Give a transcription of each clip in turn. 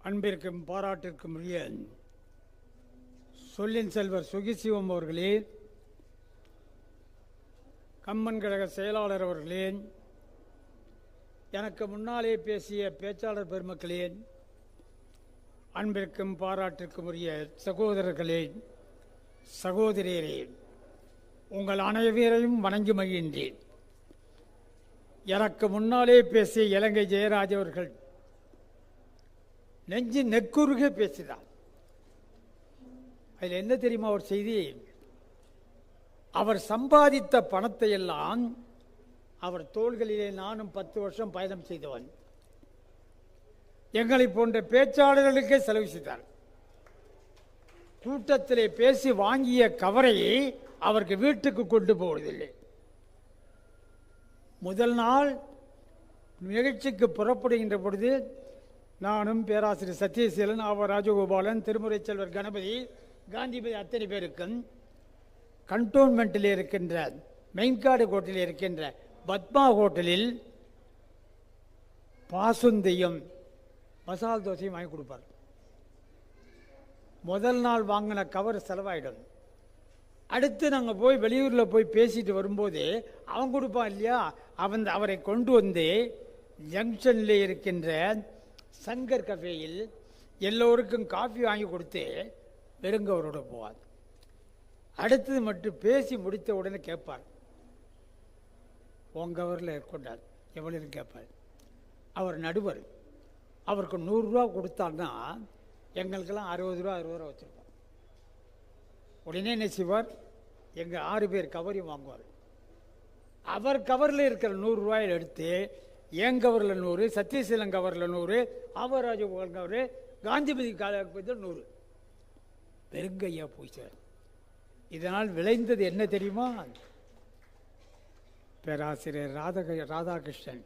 அன்பிற்கும் பாராட்டிற்கும் உரிய சொல்லின் செல்வர் சுகிசிவம் அவர்களே, கம்மன் கழக செயலாளர் அவர்களே, எனக்கு முன்னாலே பேசிய பேச்சாளர் பெருமக்களே, அன்பிற்கும் பாராட்டிற்கும் உரிய சகோதரர்களே, சகோதரியரே, உங்கள் அனைவரையும் வணங்கி மகிழ்கின்றேன். எனக்கு முன்னாலே பேசிய இலங்கை ஜெயராஜ் அவர்கள் நெஞ்சு நெக்குருகே பேசினார். அதில் என்ன தெரியுமா ஒரு செய்தி? அவர் சம்பாதித்த பணத்தை எல்லாம் அவர் தோள்களிலே நானும் 10 வருஷம் பயணம் செய்தவன், எங்களை போன்ற பேச்சாளர்களுக்கே செலவு செய்தார். கூட்டத்திலே பேசி வாங்கிய கவரை அவருக்கு வீட்டுக்கு கொண்டு போவதில்லை. முதல் நாள் நிகழ்ச்சிக்கு புறப்படுகின்ற பொழுது நானும் பேராசிரியர் சத்யசீலன், ஆவர் ராஜகோபாலன், திருமுறை செல்வர் கணபதி, காந்திபதி அத்தனை பேருக்கும் கண்டோன்மெண்ட்டில் இருக்கின்ற மெயின்காடு ஹோட்டலில் இருக்கின்ற பத்மா ஹோட்டலில் பாசுந்தையும் மசால் தோசையும் வாங்கி கொடுப்பார். முதல் நாள் வாங்கின கவர் செலவாயிடும். அடுத்து நாங்கள் போய் வெளியூரில் போய் பேசிட்டு வரும்போது அவன் கொடுப்பான் இல்லையா, அவரை கொண்டு வந்து ஜங்ஷனில் இருக்கின்ற சங்கர் கஃபேயில் எல்லோருக்கும் காஃபி வாங்கி கொடுத்து வெறுங்கவரோட போவார். அடுத்தது மட்டும் பேசி முடித்த உடனே கேட்பார், உங்கள் கவரில் கொண்டார் எவ்வளோன்னு கேட்பார். அவர் நடுவர், அவருக்கு 100 ரூபா கொடுத்தான்னா எங்களுக்கெல்லாம் 60 ரூபா வச்சுருப்பார். உடனே என்ன செய்வார், எங்கள் 6 பேர் கவரையும் வாங்குவார். அவர் கவரில் இருக்கிற 100 ரூபாயில் எடுத்து என் கவரில் 100, சத்யசீலன் கவரில் 100, ஆவர் ராஜகோபால் கவரு, காந்திபதி காலத்தில் 100 பெருங்கையா போயிச்சார். இதனால் விளைந்தது என்ன தெரியுமா? பேராசிரியர் ராதாகிருஷ்ணன்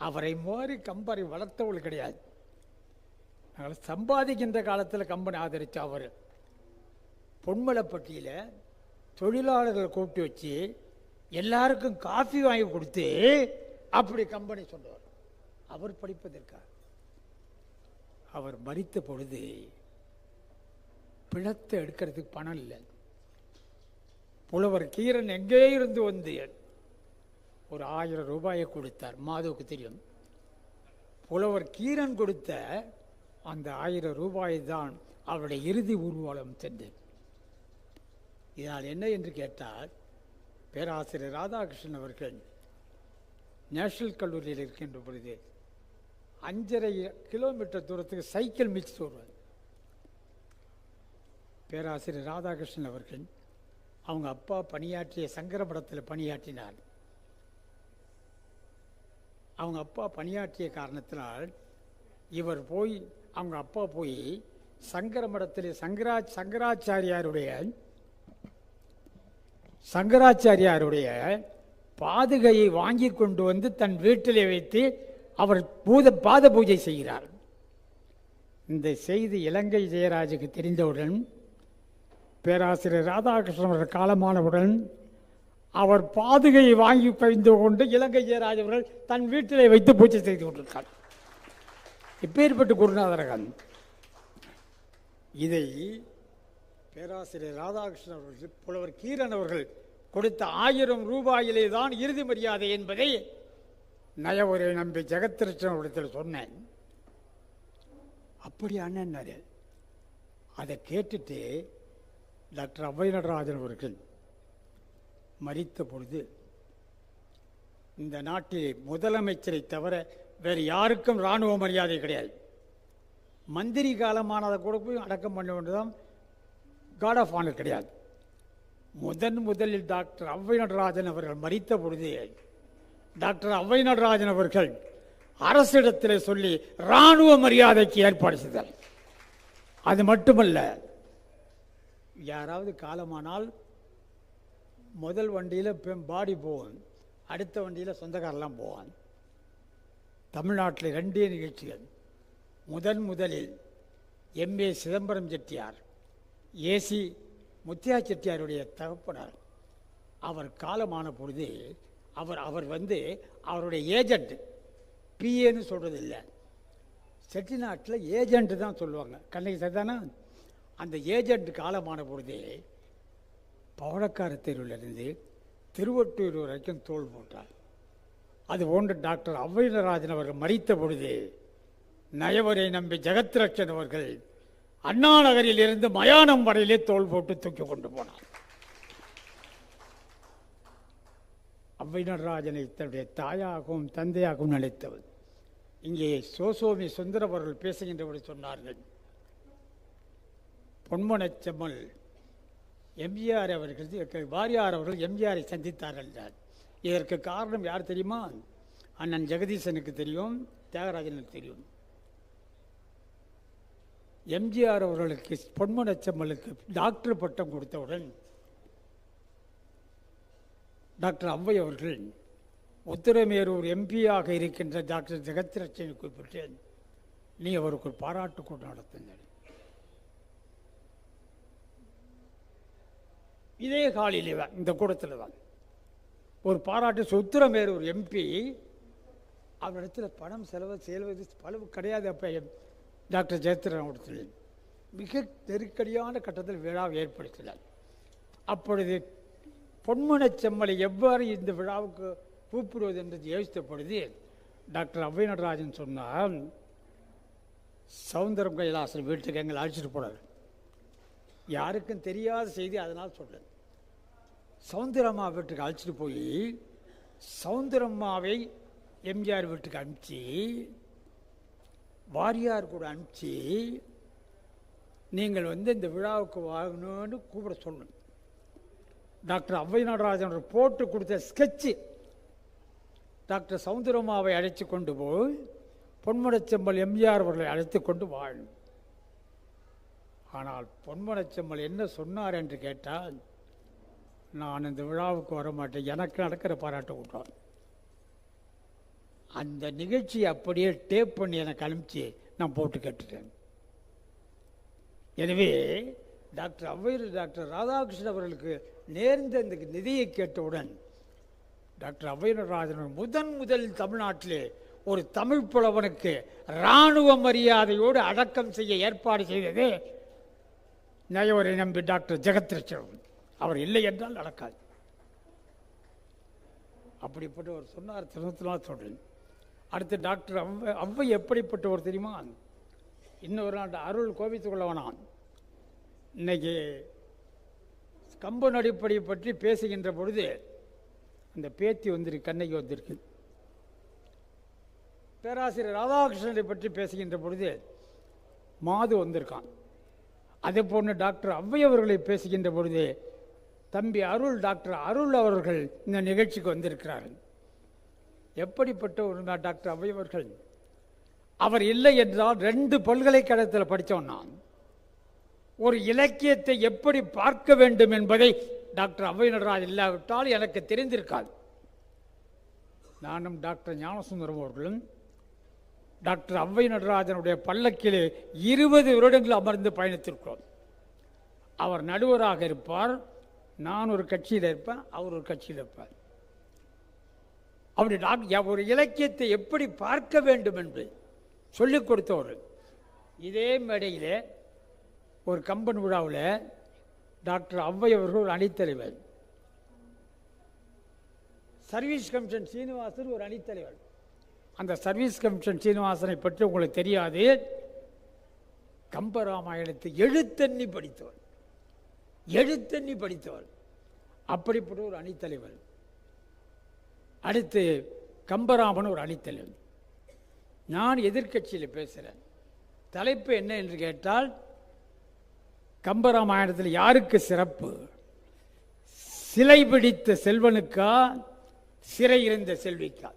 அவரை மாதிரி கம்பெனி வளர்த்தவள் கிடையாது. நாங்கள் சம்பாதிக்கின்ற காலத்தில் கம்பெனி ஆதரித்த அவர் பொன்மலைப்பட்டியில் தொழிலாளர்கள் கூப்பிட்டு வச்சு எல்லாருக்கும் காஃபி வாங்கி கொடுத்து அப்படி கம்பெனி சொன்னவர். அவர் படிப்பதற்காக அவர் மரித்த பொழுது பிணத்தை எடுக்கிறதுக்கு பணம் இல்லை. புலவர் கீரன் எங்கே இருந்து வந்து ஒரு 1000 ரூபாயை கொடுத்தார். மாதவுக்கு தெரியும். புலவர் கீரன் கொடுத்த அந்த 1000 ரூபாயை தான் அவருடைய இறுதி ஊர்வலம் சென்றது. இதனால் என்ன என்று கேட்டால், பேராசிரியர் ராதாகிருஷ்ணன் அவர்கள் நேஷனல் கல்லூரியில் இருக்கின்ற பொழுது 5.5 கிலோமீட்டர் தூரத்துக்கு சைக்கிள் மிதித்து வருவார். பேராசிரியர் ராதாகிருஷ்ணன் அவர்கள் அவங்க அப்பா பணியாற்றிய சங்கரமடத்தில் பணியாற்றினார். அவங்க அப்பா பணியாற்றிய காரணத்தினால் இவர் போய் அவங்க அப்பா போய் சங்கரமடத்தில் சங்கராச்சாரியாருடைய பாதுகையை வாங்கி கொண்டு வந்து தன் வீட்டிலே வைத்து அவர் பாத பூஜை செய்கிறார். இந்த செய்தி இலங்கை ஜெயராஜுக்கு தெரிந்தவுடன், பேராசிரியர் ராதாகிருஷ்ணன் அவர்கள் காலமானவுடன் அவர் பாதுகையை வாங்கி பறிந்து கொண்டு இலங்கை ஜெயராஜ் அவர்கள் தன் வீட்டிலே வைத்து பூஜை செய்து கொண்டிருக்கார். இப்பேற்பட்ட குருநாதரகன். இதை பேராசிரியர் ராதாகிருஷ்ணன் அவர்கள் புலவர் கீரன் அவர்கள் கொடுத்த 1000 ரூபாயிலே தான் இறுதி மரியாதை என்பதை நயவரை நம்பி ஜெகத்கிருஷ்ணனிடத்தில் சொன்னேன். அப்படி அண்ணன்னாரு. அதை கேட்டுட்டு டாக்டர் அவ்வை நடராஜன் அவர்கள் மரித்த பொழுது இந்த நாட்டில் முதலமைச்சரை தவிர வேறு யாருக்கும் இராணுவ மரியாதை கிடையாது. மந்திரி காலமானதை கூட போய் அடக்கம் பண்ண வேண்டியதான், கார்ட் ஆஃப் ஆனர் கிடையாது. முதலில் டாக்டர் அவ்வை நடராஜன் அவர்கள் மரித்த பொழுது டாக்டர் அவ்வை நடராஜன் அவர்கள் அரசிடத்தில் சொல்லி இராணுவ மரியாதைக்கு ஏற்பாடு செய்தார். அது மட்டுமல்ல, யாராவது காலமானால் முதல் வண்டியில் பாடி போவான், அடுத்த வண்டியில் சொந்தக்காரெல்லாம் போவான். தமிழ்நாட்டில் 2 நிகழ்ச்சிகள். முதலில் எம்ஏ சிதம்பரம் செட்டியார், ஏசி முத்தியா செட்டியாருடைய தகப்பனார், அவர் காலமான பொழுது அவர் வந்து அவருடைய ஏஜெண்ட், பிஏன்னு சொல்கிறது இல்லை, செட்டிநாட்டில் ஏஜென்ட் தான் சொல்லுவாங்க. கண்ணகி சரிதானா? அந்த ஏஜென்ட் காலமான பொழுதே பவளக்கார தெருவிலிருந்து திருவொட்டூர் வரைக்கும் தோள் போட்டார். அது போன்று டாக்டர் ஔவை நடராஜன் அவர்கள் மரித்த பொழுது நயவரை நம்பி ஜெகத்ரட்சன் அவர்கள் அண்ணா நகரில் இருந்து மயானம் வரையிலே தோள் போட்டு தூக்கி கொண்டு போனார். ஔவை நடராஜனை தன்னுடைய தாயாகவும் தந்தையாகவும் நினைத்தவர். இங்கே சோசோமி சுந்தரம் அவர்கள் பேசுகின்றபடி சொன்னார்கள், பொன்மனச்செம்மல் எம்ஜிஆர் அவர்கள் வாரியார் அவர்கள் எம்ஜிஆரை சந்தித்தார்கள் என்றார். இதற்கு காரணம் யார் தெரியுமா? அண்ணன் ஜெகதீசனுக்கு தெரியும், தியாகராஜனுக்கு தெரியும். எம்ஜிஆர் அவர்களுக்கு பொன்மனச்செம்மலுக்கு டாக்டர் பட்டம் கொடுத்தவுடன் டாக்டர் ஔவை அவர்கள் உத்திரமேரூர் எம்பியாக இருக்கின்ற டாக்டர் ஜெகத்ரட்சனை குறிப்பிட்டு நீ அவருக்கு ஒரு பாராட்டு கூட்டம் நடத்தினார். இதே காலையிலே தான், இந்த கூடத்தில் தான் ஒரு பாராட்டு. உத்திரமேரூர் எம்பி அவரிடத்தில் பணம் செலவு பலவு கிடையாது. அப்போ டாக்டர் ஜெயத்ரட்சன் மிக நெருக்கடியான கட்டத்தில் விழாவை ஏற்படுத்தினார். அப்பொழுது பொன்மனச்செம்மலை எவ்வாறு இந்த விழாவுக்கு கூப்பிடுவது என்று யோசித்த பொழுது டாக்டர் ஔவை நடராஜன் சொன்னார், சௌந்தரம் கைலாசன் வீட்டுக்கு எங்களை அழைச்சிட்டு போனார். யாருக்கும் தெரியாத செய்தி, அதனால் சொல்றேன். சௌந்தரம்மா வீட்டுக்கு அழைச்சிட்டு போய் சௌந்தரம்மாவை எம்ஜிஆர் வீட்டுக்கு அனுப்பிச்சு வாரியார் கூட அனுப்பிச்சு நீங்கள் இந்த விழாவுக்கு வாங்கணும்னு கூப்பிட சொல்லணும். டாக்டர் ஔவை நடராஜன் போட்டு கொடுத்த ஸ்கெட்சு டாக்டர் சௌந்தரம்மாவை அழைத்து கொண்டு போய் பொன்மனச்செம்மல் எம்ஜிஆர் அவர்களை அழைத்து கொண்டு வாழும். ஆனால் பொன்மனச்செம்மல் என்ன சொன்னார் என்று கேட்டால், நான் இந்த விழாவுக்கு வரமாட்டேன், எனக்கு நடக்கிற பாராட்டு கூட்டம். அந்த நிகழ்ச்சியை அப்படியே டேப் பண்ணி எனக்கு அனுப்பிச்சு நான் போட்டு கேட்டுட்டேன். எனவே டாக்டர் ஔவை டாக்டர் ராதாகிருஷ்ணன் அவர்களுக்கு நேர்ந்த இந்த நிதியை கேட்டவுடன் டாக்டர் ஔவை நடராஜன் முதலில் தமிழ்நாட்டிலே ஒரு தமிழ் புலவனுக்கு இராணுவ மரியாதையோடு அடக்கம் செய்ய ஏற்பாடு செய்தது நயவரை நம்பி டாக்டர் ஜெகத்ரட்சன். அவர் இல்லை என்றால் நடக்காது. அப்படிப்பட்ட ஒரு சொன்னார். திருநூத்தலாம் சொல்றேன். அடுத்து டாக்டர் ஔவை எப்படிப்பட்டவர் தெரியுமா? இன்னொரு நாள் அருள் கோபித்துக் கொள்ள வேணாம். இன்னைக்கு கம்பன் அடிப்படை பற்றி பேசுகின்ற பொழுது அந்த பேத்தி வந்திருக்கு, கண்ணகி வந்திருக்கு. பேராசிரியர் ராதாகிருஷ்ணனை பற்றி பேசுகின்ற பொழுது மாது வந்திருக்கான். அதே போன்று டாக்டர் ஔவை அவர்களை பேசுகின்ற பொழுது தம்பி அருள் டாக்டர் அருள் அவர்கள் இந்த நிகழ்ச்சிக்கு வந்திருக்கிறார்கள். எப்படிப்பட்ட ஒரு டாக்டர் ஔவை அவர்கள்? அவர் இல்லை என்றால் 2 பல்கலைக்கழகத்தில் படித்தோம். நான் ஒரு இலக்கியத்தை எப்படி பார்க்க வேண்டும் என்பதை டாக்டர் ஔவை நடராஜன் இல்லாவிட்டால் எனக்கு தெரிந்திருக்காது. நானும் டாக்டர் ஞானசுந்தரம் அவர்களும் டாக்டர் ஔவை நடராஜனுடைய பல்லக்கிலே 20 வருடங்கள் அமர்ந்து பயணித்திருக்கிறோம். அவர் நடுவராக இருப்பார், நான் ஒரு கட்சியில் இருப்பேன், அவர் ஒரு கட்சியில் இருப்பார். அப்படி ஒரு இலக்கியத்தை எப்படி பார்க்க வேண்டும் என்று சொல்லிக் கொடுத்தவர்கள். இதே மேடையில் ஒரு கம்பன் விழாவில் டாக்டர் ஔவை அவர்கள் ஒரு அணித்தலைவர், சர்வீஸ் கமிஷன் சீனிவாசன் ஒரு அணித்தலைவர். அந்த சர்வீஸ் கமிஷன் சீனிவாசனை பற்றி உங்களுக்கு தெரியாது. கம்பராமாயணத்தை எழுத்தண்ணி படித்தவர், அப்படிப்பட்ட ஒரு அணித்தலைவர். அடுத்து கம்பராமன் ஒரு அணித்தலைவர். நான் எதிர்கட்சியில் பேசுகிறேன். தலைப்பு என்ன என்று கேட்டால், கம்பராமாயணத்தில் யாருக்கு சிறப்பு? சிலை பிடித்த செல்வனுக்கா, சிறை இருந்த செல்விக்கா?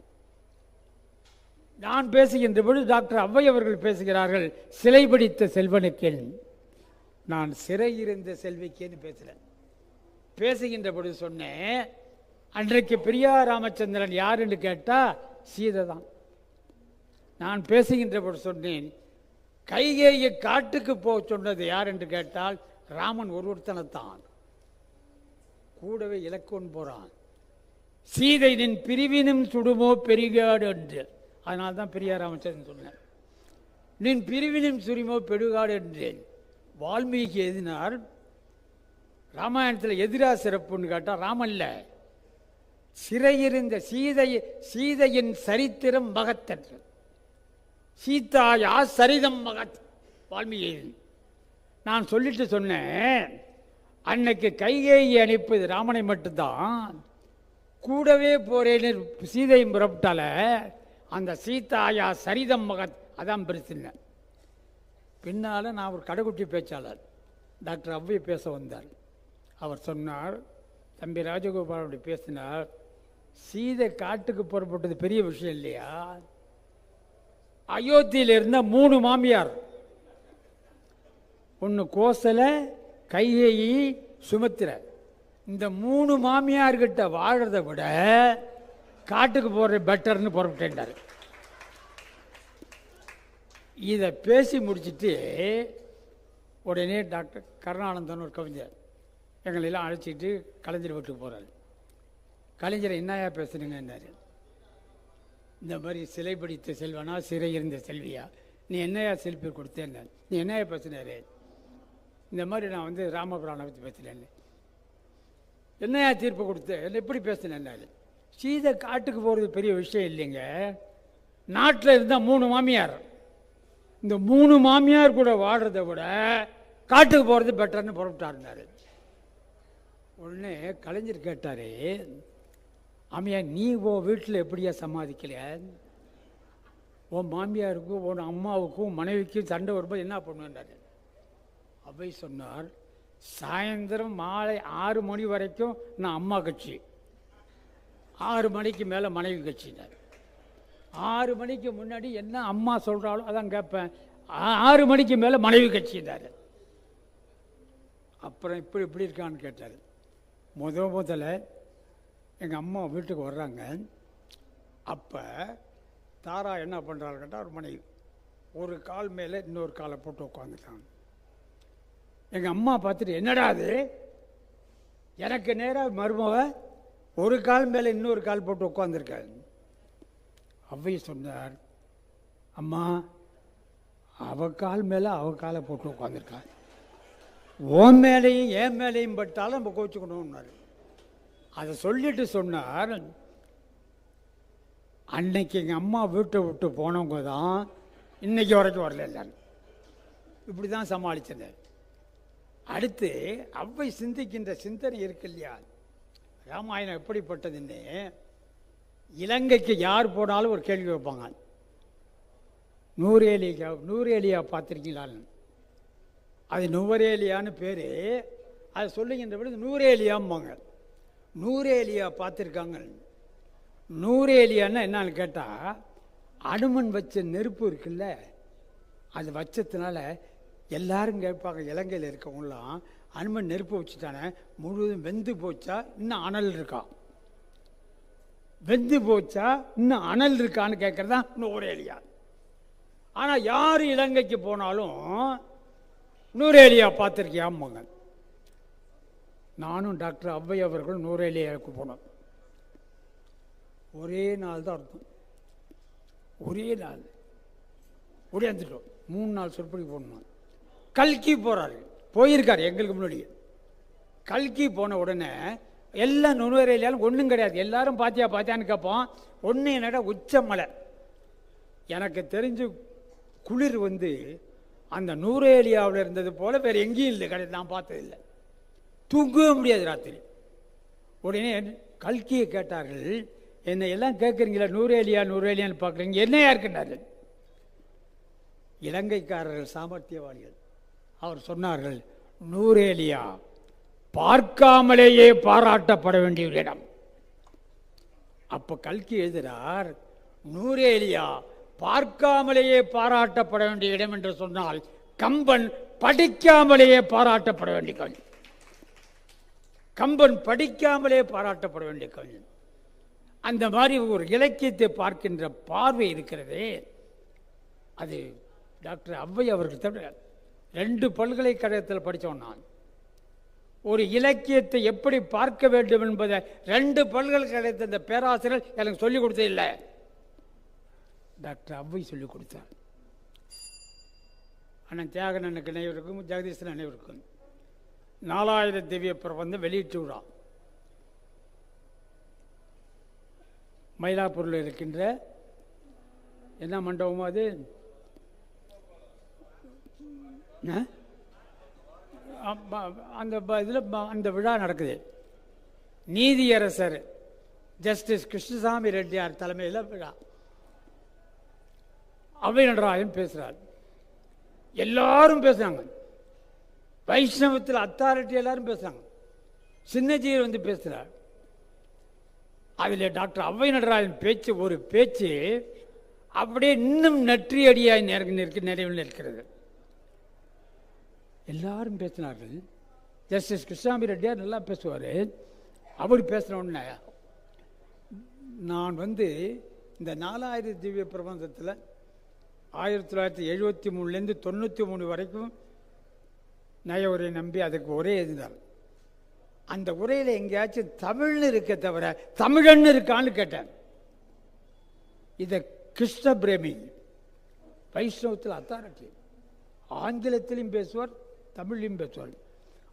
நான் பேசுகின்ற பொழுது டாக்டர் ஔவை அவர்கள் பேசுகிறார்கள் சிலை பிடித்த செல்வனுக்கு, நான் சிறை இருந்த செல்விக்கேன்னு பேசுகிறேன். பேசுகின்ற பொழுது சொன்னேன், அன்றைக்கு பிரியா ராமச்சந்திரன் யார் என்று கேட்டால் சீதை தான். நான் பேசுகின்ற பொழுது சொன்னேன், கைகேயை காட்டுக்கு போக சொன்னது யார் என்று கேட்டால் ராமன் ஒருத்தனைத்தான். கூடவே இலக்குவன் போறான், சீதை நின் பிரிவினும் சுடுமோ பெரிகாடு என்று. அதனால்தான் பிரியா ராமச்சந்திரன் சொன்னார். நின் பிரிவினும் சுரிமோ பெடுகாடு என்றேன். வால்மீகி எழுதினார். ராமாயணத்தில் எதிரா சிறப்புன்னு கேட்டால் ராமல்ல, சிறையிருந்த சீதையின் சரித்திரம் மகத்தன்று. சீதாயா சரிதம் மகத் வால்மீகி. நான் சொல்லிட்டு சொன்னேன், அன்னைக்கு கைகேயி அனுப்பது ராமனை மட்டும்தான். கூடவே போறேன்னு சீதையும் புறப்பட்டால அந்த சீதாயா சரிதம் மகத் அதான் பெருசுன்னு. பின்னால் நான் ஒரு கடைக்குட்டி பேச்சாளர் டாக்டர் அவ்வை பேச வந்தார். அவர் சொன்னார், தம்பி ராஜகோபால் அப்படி பேசினார், சீதை காட்டுக்கு புறப்பட்டது பெரிய விஷயம் இல்லையா? அயோத்தியில் இருந்த 3 மாமியார், ஒன்று கோசல, கைகேயி, சுமித்திரை. இந்த 3 மாமியார்கிட்ட வாழறதை விட காட்டுக்கு போகிறது பெட்டர்னு புறப்பட்டேன்டார். இதை பேசி முடிச்சுட்டு உடனே டாக்டர் கருணானந்தன் ஒரு கவிஞர் எங்களெல்லாம் அழைச்சிட்டு கலைஞர் வீட்டுக்கு போகிறாரு. கலைஞரை என்னையா பேசுனீங்கன்னாரு. இந்த மாதிரி சிலை பிடித்த செல்வனா சிறை இருந்த செல்வியா, நீ என்னையா செல்ஃபி கொடுத்தேன்னு. நீ என்னையா பேசினாரு? இந்த மாதிரி நான் வந்து ராமபுராணை பற்றி பேசுகிறேன். என்னையா தீர்ப்பு கொடுத்தேன், என்ன எப்படி பேசினேன்னாரு. சீதை காட்டுக்கு போகிறது பெரிய விஷயம் இல்லைங்க, நாட்டில் இருந்தால் 3 மாமியார், இந்த 3 மாமியார் கூட வாடுறதை விட காட்டுக்கு போகிறது பெட்டர்னு புறப்பட்டாருந்தாரு. உடனே கலைஞர் கேட்டார், ஆமையா நீ உன் வீட்டில் எப்படியா சமாதிக்கலையா? உன் மாமியாருக்கும் உன் அம்மாவுக்கும் மனைவிக்கும் சண்டை வரும்போது என்ன பண்ணுவேன்றாரு. அவை சொன்னார், சாயந்தரம் மாலை 6 மணி வரைக்கும் நான் அம்மா கட்சி, 6 மணிக்கு மேலே மனைவி கட்சினார். 6 மணிக்கு முன்னாடி என்ன அம்மா சொல்கிறாலும் அதான் கேட்பேன், 6 மணிக்கு மேலே மனைவி கட்சினார். அப்புறம் இப்படி இருக்கான்னு கேட்டார். முதல்ல எங்கள் அம்மா வீட்டுக்கு வர்றாங்க. அப்போ தாரா என்ன பண்ணுறாரு கேட்டால், ஒரு மனைவி ஒரு கால் மேலே இன்னொரு காலை போட்டு உட்காந்துட்டாங்க. எங்கள் அம்மா பார்த்துட்டு, என்னடா அது, எனக்கு நேராக மருமவ ஒரு கால் மேலே இன்னொரு கால் போட்டு உட்காந்துருக்காரு. அவ்வை சொன்னார், அம்மா அவ கால் மேலே அவ காலை போட்டு உட்காந்துருக்காள், ஓன் மேலேயும் என் மேலேயும் பட்டாலும் நம்ம கோச்சுக்கணும்னாரு. அதை சொல்லிட்டு சொன்னார், அன்னைக்கு எங்கள் அம்மா வீட்டை விட்டு போனவங்க தான் இன்னைக்கு வரைக்கும் வரல எல்லாரும். இப்படி தான் சமாளித்தேன். அடுத்து அவ்வை சிந்திக்கின்ற சிந்தனை இருக்கு இல்லையா, ராமாயணம் எப்படிப்பட்டதுன்னு இலங்கைக்கு யார் போனாலும் ஒரு கேள்வி வைப்பாங்க, நூரேலியா பார்த்துருக்கீங்களான்னு. அது நுவரேலியான்னு பேர். அது சொல்லுகின்ற பொழுது நூரேலியாம்பாங்க. நூரேலியா பார்த்துருக்காங்க. நூரேலியான்னா என்னன்னு கேட்டால், அனுமன் வச்ச நெருப்பு இருக்குல்ல, அது வச்சதுனால எல்லாரும் கேட்பாங்க, இலங்கையில் இருக்கவங்களாம், அனுமன் நெருப்பு வச்சுட்டானே முழுவதும் வெந்து போச்சா இன்னும் அனல் இருக்கா, வெந்து போச்சா இன்னும் அனல் இருக்கான்னு கேட்கறது தான் நூரேலியா. ஆனால் யார் இலங்கைக்கு போனாலும் நூரேலியா பார்த்துருக்கியாம்பாங்க. நானும் டாக்டர் அவ்வை அவர்கள் நூரேலியாவுக்கு போனோம். ஒரே நாள் தான் இருக்கும், ஒரே நாள் ஒடியாந்துட்டோம். 3 நாள் சொற்பொழி போடணும். கல்கி போகிறாரு, போயிருக்காரு எங்களுக்கு முன்னாடி. கல்கி போன உடனே எல்லாம் நுண்ணுரையிலும் ஒன்றும் கிடையாது, எல்லாரும் பார்த்தியான்னு கேட்போம். ஒன்று என்னடா உச்ச மலை. எனக்கு தெரிஞ்சு குளிர் வந்து அந்த நூரேலியாவில் இருந்தது போல வேறு எங்கேயும் இல்லை, கிடையாது, நான் பார்த்ததில்லை. தூங்கவே முடியாது ராத்திரி. உடனே கல்கியை கேட்டார்கள், என்னை எல்லாம் கேட்குறீங்களா, நூரேலியான்னு பார்க்குறீங்க, என்னையா இருக்கின்றார்கள்? இலங்கைக்காரர்கள் சாமர்த்தியவாளிகள். அவர் சொன்னார்கள், நூரேலியா பார்க்காமலேயே பாராட்டப்பட வேண்டிய இடம். அப்போ கல்கி எழுதுகிறார், நூரேலியா பார்க்காமலேயே பாராட்டப்பட வேண்டிய இடம் என்று சொன்னால், கம்பன் படிக்காமலேயே பாராட்டப்பட வேண்டிய கவிஞன். கம்பன் படிக்காமலே பாராட்டப்பட வேண்டிய கவிஞன். அந்த மாதிரி ஒரு இலக்கியத்தை பார்க்கின்ற பார்வை இருக்கிறதே, அது டாக்டர் அவ்வை அவர்கள் தவிர 2 பல்கலைக்கழகத்தில் படித்தோம். நான் ஒரு இலக்கியத்தை எப்படி பார்க்க வேண்டும் என்பதை 2 பல்கலைக்கழகத்தில் இந்த பேராசிரியர் எனக்கு சொல்லிக் கொடுத்ததில்லை, டாக்டர் அவ்வை சொல்லிக் கொடுத்தார். அண்ணன் தியாகன் அண்ணனுக்கு அனைவருக்கும், ஜெகதீசன் அனைவருக்கும் 4000 திவ்ய பிரபந்தம் வெளியிட்டு விழா மயிலாப்பூரில் இருக்கின்ற என்ன மண்டபமோ அது அந்த இதில் அந்த விழா நடக்குது. நீதியரசர் ஜஸ்டிஸ் கிருஷ்ணசாமி ரெட்டியார் தலைமையில் விழா. அவை நடராஜன் பேசுகிறார். எல்லாரும் பேசுகிறாங்க. வைஷ்ணவத்தில் அத்தாரிட்டி எல்லாரும் பேசுகிறாங்க. சின்னஜீர் வந்து பேசுகிறார். அதில் டாக்டர் அவை நடராஜன் பேச்சு ஒரு பேச்சு அப்படியே இன்னும் நெற்றியடியாய் நிறைவில் நிற்கிறது. எல்லாரும் பேசினார்கள். ஜஸ்டிஸ் கிருஷ்ணசாமி ரெட்டியார் நல்லா பேசுவார். அவர் பேசுகிற உடனே நான் வந்து இந்த 4000 திவ்ய பிரபந்தத்தில் 1973லேருந்து 93 வரைக்கும் நய உரை நம்பி அதுக்கு உரை எழுதினார். அந்த உரையில் எங்கேயாச்சும் தமிழ்னு இருக்க தவிர தமிழன்னு இருக்கான்னு கேட்டேன். இதை கிருஷ்ண பிரேமி வைஷ்ணவத்தில் அத்தாரிட்டி, ஆங்கிலத்திலையும் பேசுவார், தமிழ்லையும் பேசுவார்.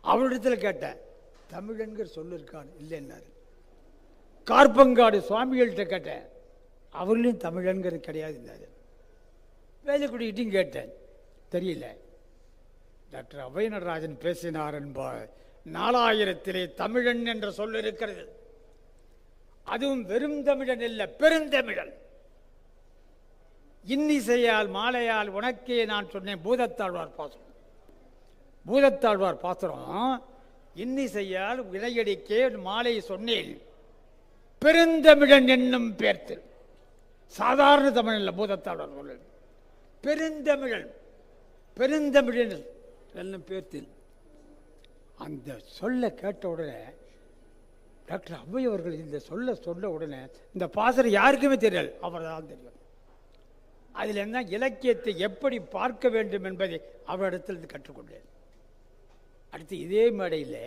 அவரிடத்தில் கேட்டேன், தமிழன்கிற சொல்லு இருக்கான்னு. இல்லைன்னாரு. கார்பங்காடு சுவாமிகள்கிட்ட கேட்டேன், அவர்களையும் தமிழன்கிறது கிடையாதுன்னாரு. வேலைக்குடிக்கிட்டையும் கேட்டேன், தெரியல. டாக்டர் அவை நடராஜன் பேசினார் என்பார். 4000 தமிழன் என்ற சொல் இருக்கிறது. அதுவும் வெறும் தமிழன் இல்லை, பெருந்தமிழன். இன்னிசையால் மாலையால் உனக்கே நான் சொன்னேன் பூதத்தாழ்வார் பாசுரம். பூதத்தாழ்வார் பாசுரம் இன்னிசையால் வினையடிக்கே மாலை சொன்னேன் பெருந்தமிழன் என்னும் பேர்த்தில். சாதாரண தமிழ் இல்லை பூதத்தாழ்வார் சொல்ல, பெருந்தமிழன், பெருந்தமிழன் என்னும் பேர்த்தில். அந்த சொல்ல கேட்ட உடனே டாக்டர் அவை அவர்கள் இந்த சொல்ல உடனே இந்த பாசறை யாருக்குமே தெரியல, அவர் தான் தெரியும். அதில் என்ன இலக்கியத்தை எப்படி பார்க்க வேண்டும் என்பதை அவரிடத்தில் கற்றுக்கொண்டேன். அடுத்து இதே மேடையில்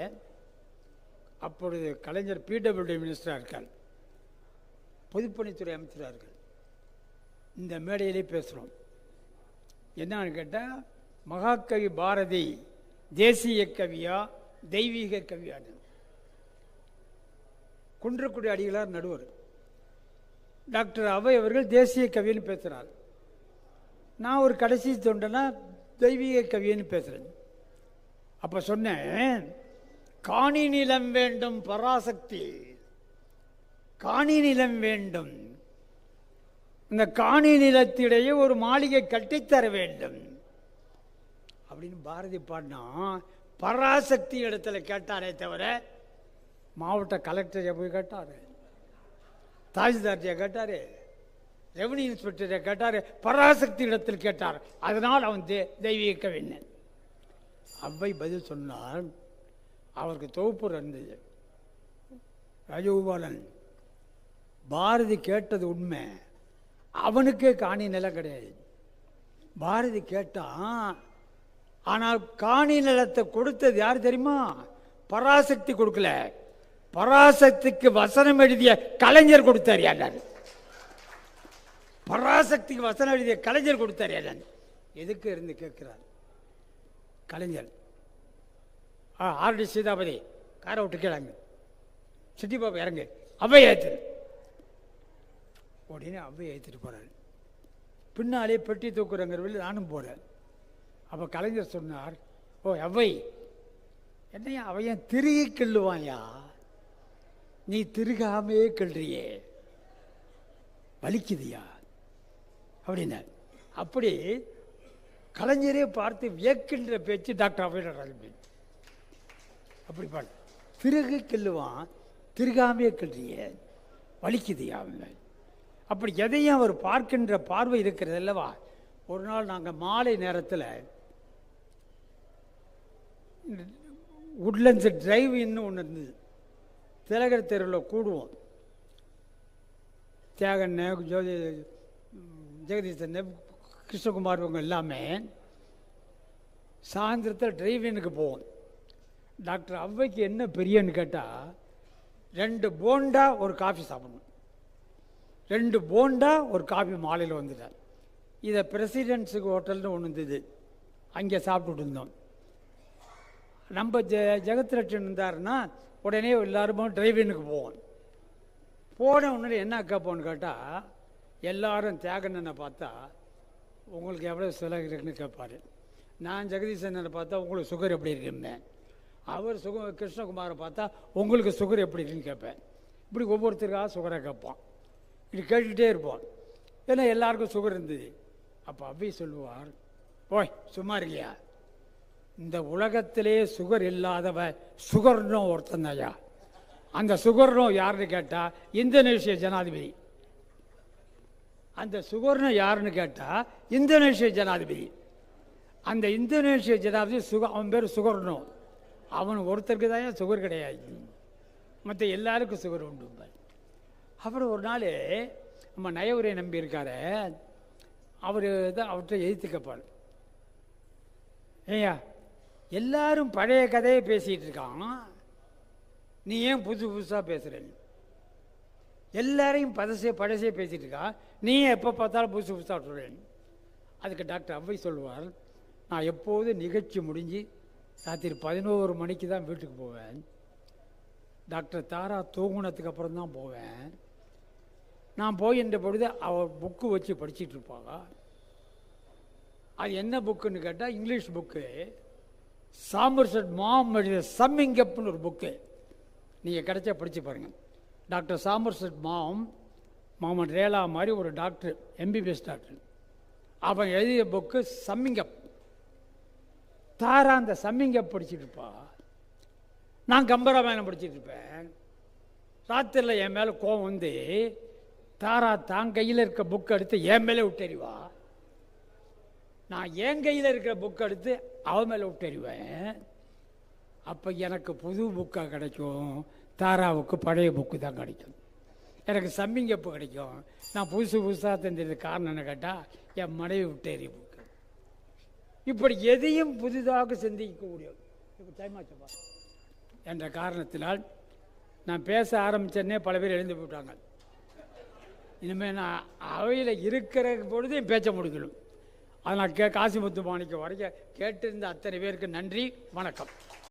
அப்பொழுது கலைஞர் பிடபிள்யூடி மினிஸ்டராக இருக்கார், பொதுப்பணித்துறை அமைச்சராக இருக்கார். இந்த மேடையிலே பேசுகிறோம். என்னன்னு கேட்டால், மகாகவி பாரதி தேசிய கவியா தெய்வீக கவியான்னு. குன்றக்குடி அடிகளார் நடுவர். டாக்டர் அவை அவர்கள் தேசிய கவின்னு பேசுகிறார். நான் ஒரு கடைசி தொண்டனா தெய்வீக கவின்னு பேசுகிறேன். அப்போ சொன்னேன், காணி நிலம் வேண்டும் பராசக்தி, காணி நிலம் வேண்டும், இந்த காணி நிலத்திடையே ஒரு மாளிகை கட்டித்தர வேண்டும் அப்படின்னு பாரதி பாடினா பராசக்தி இடத்துல கேட்டாரே தவிர மாவட்ட கலெக்டரை போய் கேட்டார், தாசில்தார்ஜியை கேட்டார், ரெவன்யூ இன்ஸ்பெக்டரை கேட்டார், பராசக்தி இடத்தில் கேட்டார். அதனால் அவன் தெய்வீக கவிஞன். அவை பதில் சொன்னார். அவருக்கு தொகுப்பு இருந்தது. ராஜகோபாலன், பாரதி கேட்டது உண்மை, அவனுக்கே காணி நிலம் கிடையாது. பாரதி கேட்டான், ஆனால் காணி நிலத்தை கொடுத்தது யார் தெரியுமா? பராசக்தி கொடுக்கல, பராசக்திக்கு வசனம் எழுதிய கலைஞர் கொடுத்தார். யார்? பராசக்திக்கு வசனம் எழுதிய கலைஞர் கொடுத்தார். யார்? எதுக்கு இருந்து கேட்கிறார் கலைஞர். ஆர்டி சீதாபதி காரை விட்டு கேளாங்க, சிட்டி பாபா இறங்கு, அவை ஏற்று. உடனே அவை ஏற்றிட்டு போறாரு. பின்னாலே பெட்டி தூக்குறங்கிறவர்கள் நானும் போறேன். அப்போ கலைஞர் சொன்னார், ஓ அவை என்னையா அவையன் திருகி கிள்ளுவாயா, நீ திருகாமே கிள்றியே, வலிக்குதியா அப்படின்னார். அப்படி கலைஞரே பார்த்து வியக்கின்ற பேச்சு டாக்டர் அவை நடராஜன். அப்படி பாடு, திருகு கிள்ளுவான், திருகாமே கிள்றியே, வலிக்குதியா. அப்படி எதையும் அவர் பார்க்கின்ற பார்வை இருக்கிறது அல்லவா. ஒரு நாள் நாங்கள் மாலை நேரத்தில் உட்லண்ட்ஸ் டிரைவ் இன்னும் ஒன்று இருந்தது, திலகர் தெருவில் கூடுவோம். தியாகண்ண, ஜோதி, ஜெகதீசன், கிருஷ்ணகுமார் இவங்க எல்லாமே சாயந்தரத்தில் டிரைவினுக்கு போவோம். டாக்டர் அவ்வைக்கு என்ன பெரியன்னு கேட்டால், 2 போண்டா ஒரு காஃபி சாப்பிடணும், 2 போண்டா ஒரு காஃபி மாலையில் வந்துட்டார். இதை பிரசிடென்ட்ஸுக்கு ஹோட்டல்னு ஒன்று இருந்தது, அங்கே சாப்பிட்டுட்டு இருந்தோம். நம்ம ஜெகத்லட்சுமி இருந்தாருன்னா உடனே எல்லாருமே டிரைவினுக்கு போவோம். போன உடனே என்ன கேட்போன்னு கேட்டால், எல்லாரும் தியாகண்ணனை பார்த்தா உங்களுக்கு எவ்வளோ சுகர் இருக்குன்னு கேட்பார். நான் ஜெகதீசனை பார்த்தா உங்களுக்கு சுகர் எப்படி இருக்குன்னு, அவர் கிருஷ்ணகுமாரை பார்த்தா உங்களுக்கு சுகர் எப்படி இருக்குன்னு கேட்பேன். இப்படி ஒவ்வொருத்தருக்காக சுகரை கேட்பான். இப்படி கேட்டுக்கிட்டே இருப்போம். ஏன்னா எல்லாருக்கும் சுகர் இருந்தது. அப்போ அவ்வை சொல்லுவார், ஓய் சும்மா இல்லையா, இந்த உலகத்திலே சுகர் இல்லாதவ சுகர்னோ ஒருத்தன் ஐயா. அந்த சுகர்னோ யாருன்னு கேட்டால் இந்தோனேஷிய ஜனாதிபதி. அந்த சுகர்னு யாருன்னு கேட்டால் இந்தோனேஷிய ஜனாதிபதி. அந்த இந்தோனேஷிய ஜனாதிபதி அவன் பேர் சுகர்னோ. அவன் ஒருத்தருக்கு தான் சுகர் கிடையாது, மற்ற எல்லாருக்கும் சுகர் உண்டு. அப்புறம் ஒரு நாள் நம்ம நயவுரை நம்பி இருக்காரு, அவர் தான் அவர்கிட்ட எழுத்து கேட்பார். ஏய்யா, எல்லாரும் பழைய கதையை பேசிகிட்டு இருக்கான், நீ ஏன் புதுசு புதுசாக பேசுகிற? எல்லாரையும் பழசே பேசிகிட்டு இருக்கா, நீ எப்போ பார்த்தாலும் புதுசு புதுசாக சொல்கிறேன். அதுக்கு டாக்டர் அவ்வை சொல்லுவார், நான் எப்போதும் நிகழ்ச்சி முடிஞ்சு ராத்திரி 11 மணிக்கு தான் வீட்டுக்கு போவேன். டாக்டர் தாரா தூங்குனதுக்கு அப்புறம் தான் போவேன். நான் போயின்ற பொழுது அவள் புக்கு வச்சு படிச்சுட்டு இருப்பாங்க. அது என்ன புக்குன்னு கேட்டால் இங்கிலீஷ் புக்கு. சாமர்செட் மாம் எழுதிய சம்மிங் அப்னு ஒரு புக்கு, நீங்கள் கிடைச்சா படித்து பாருங்கள். டாக்டர் சாமர்செட் மாமன் ரேலா மாதிரி ஒரு டாக்டர், எம்பிபிஎஸ் டாக்டர், அவன் எழுதிய புக்கு சம்மிங் அப். தாரா அந்த சம்மிங் அப் படிச்சுட்டு இருப்பா, நான் கம்பராமாயணம் படிச்சுட்டு இருப்பேன். ராத்திரியில் என் மேலே கோவம் வந்து தாரா தான் கையில் இருக்க புக் எடுத்து என் மேலே விட்டறிவா, நான் என் கையில் இருக்கிற புக் எடுத்து அவன் மேலே விட்டறிவேன். அப்போ எனக்கு புது புக்காக கிடைக்கும், தாராவுக்கு பழைய புக்கு தான் கிடைக்கும். எனக்கு சம்மிங் அப்பு கிடைக்கும். நான் புதுசாக தந்தது காரணம் என்ன கேட்டால் என் மனைவி விட்டேறி புக்கு. இப்படி எதையும் புதிதாக சிந்திக்கக்கூடிய என்ற காரணத்தினால் நான் பேச ஆரம்பித்தேன்னே பல பேர் எழுந்து போட்டாங்க. இனிமேல் நான் அவையில் இருக்கிற பொழுது என் பேச்ச முடிக்கணும். அதனால் காசிமுத்து மாணிக்கம் வரைக்கும் கேட்டிருந்த அத்தனை பேருக்கு நன்றி, வணக்கம்.